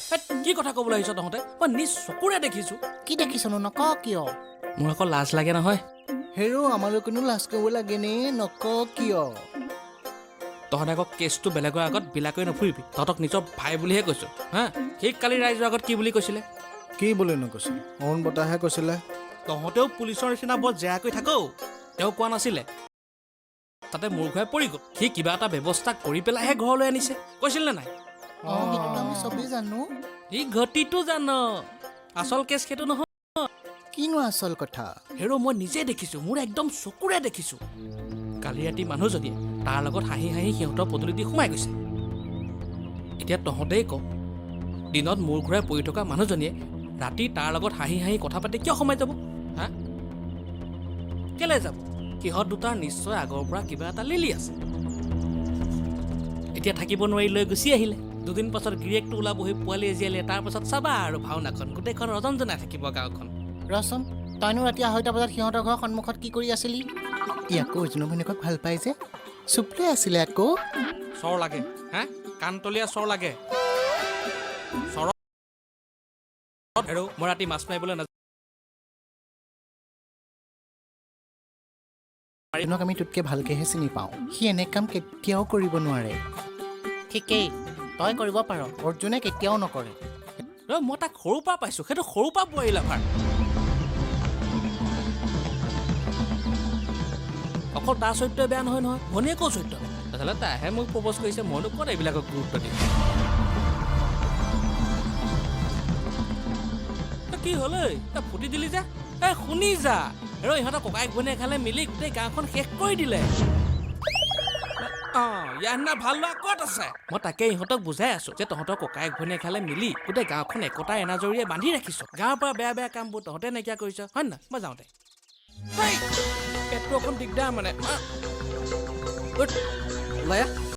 কি কথা ক'বলৈ আহিছ তহঁতে? মই নিজ চকুৰে দেখিছোঁ। কি দেখিছনো নক কিয়? মোৰ আকৌ লাজ লাগে নহয়। হেৰো আমালোকেনো লাজ কৰিব লাগেনে? নক কিয়? তহঁতে আকৌ কেছটো বেলেগৰ আগত বিলাকৈ নফুৰিবি। তহঁতক নিজৰ ভাই বুলিহে কৈছোঁ হা। সেই কালি ৰাইজৰ আগত কি বুলি কৈছিলে? কি বুলি নকৈছিল? অৰুণ বতাহে কৈছিলে। তহঁতেও পুলিচৰ নিচিনা বৰ জেৰাকৈ থাকৌ। তেওঁ কোৱা নাছিলে? তাতে মোৰ ঘৰে পৰি গ'ল। সি কিবা এটা ব্যৱস্থা কৰি পেলাইহে ঘৰলৈ আনিছে। কৈছিল নে নাই? সেইটোতো আমি চবেই জানো। সি ঘটিটো জান, আচল কেছ সেইটো নহয়। কিনো আচল কথা? হেৰ' মই নিজে দেখিছোঁ, মোৰ একদম চকুৰে দেখিছোঁ। কালি ৰাতি মানুহজনীয়ে তাৰ লগত হাঁহি হাঁহি সিহঁতৰ পদূলি দি সোমাই গৈছে। এতিয়া তহঁতেই ক, দিনত মোৰ ঘূৰাই পৰি থকা মানুহজনীয়ে ৰাতি তাৰ লগত হাঁহি হাঁহি কথা পাতি কিয় সোমাই যাব? হা, কেলে যাব? সিহঁত দুটাৰ নিশ্চয় আগৰ পৰা কিবা এটা লিলি আছে। এতিয়া থাকিব নোৱাৰি লৈ গুচি আহিলে। দুদিন পাছত গিৰিয়েকটো ওলাবহি, পোৱালি এজিয়ালে। তাৰ পাছত চাবা আৰু ভাওনাখন, গোটেইখন ৰজনজনাই থাকিব গাঁওখন। ৰচোন, তইনো ৰাতি 2:30 বজাত সিহঁতৰ ঘৰৰ সন্মুখত কি কৰি আছিলি? ই আকৌ অৰ্জুনৰ ঘৈণীয়েকক ভাল পাই যে, চুপ লৈ আছিলে আকৌ। চৰ লাগে হা, কাণতলীয়া চৰ লাগে। চৰ হেৰৌ, মই ৰাতি মাছ মাৰিবলৈ নাযাওঁ। অৰ্জুনক আমি তোতকৈ ভালকৈহে চিনি পাওঁ। সি এনে কাম কেতিয়াও কৰিব নোৱাৰে। ঠিকেই, তই কৰিব পাৰ, অৰ্জুনে কেতিয়াও নকৰে। মই তাক সৰুৰ পৰা পাইছোঁ, সেইটো সৰুৰ পৰা বোৱাৰী লাভাৰ। অকল তাৰ চৰিত্ৰই বেয়া নহয় নহয়, ভনীয়েকৰ চৰিত্ৰ। তেতিয়াহ'লে তাইহে মোক প্ৰপ'জ কৰিছে, মইনো ক'ত এইবিলাকক গুৰুত্ব দিম? কি হ'ল ঐ, ফুটি দিলি যে? শুনি যা, আৰু ইহঁতৰ ককাইক ভনীয়েক খালে মিলি গোটেই গাঁওখন শেষ কৰি দিলে। ইয়াৰ দিনা ভাল লোৱা ক'ত আছে? মই তাকে ইহঁতক বুজাই আছো যে তহঁতৰ ককাইক ভনীয়েক খালে মিলি গোটেই গাঁওখন একতাৰ এনাজৰীয়ে বান্ধি ৰাখিছ। গাঁৱৰ পৰা বেয়া বেয়া কামবোৰ তহঁতে নাইকিয়া কৰিছ, হয় নহয়? মই যাওঁতে পেটটো অকণ দিগদাৰ মানে।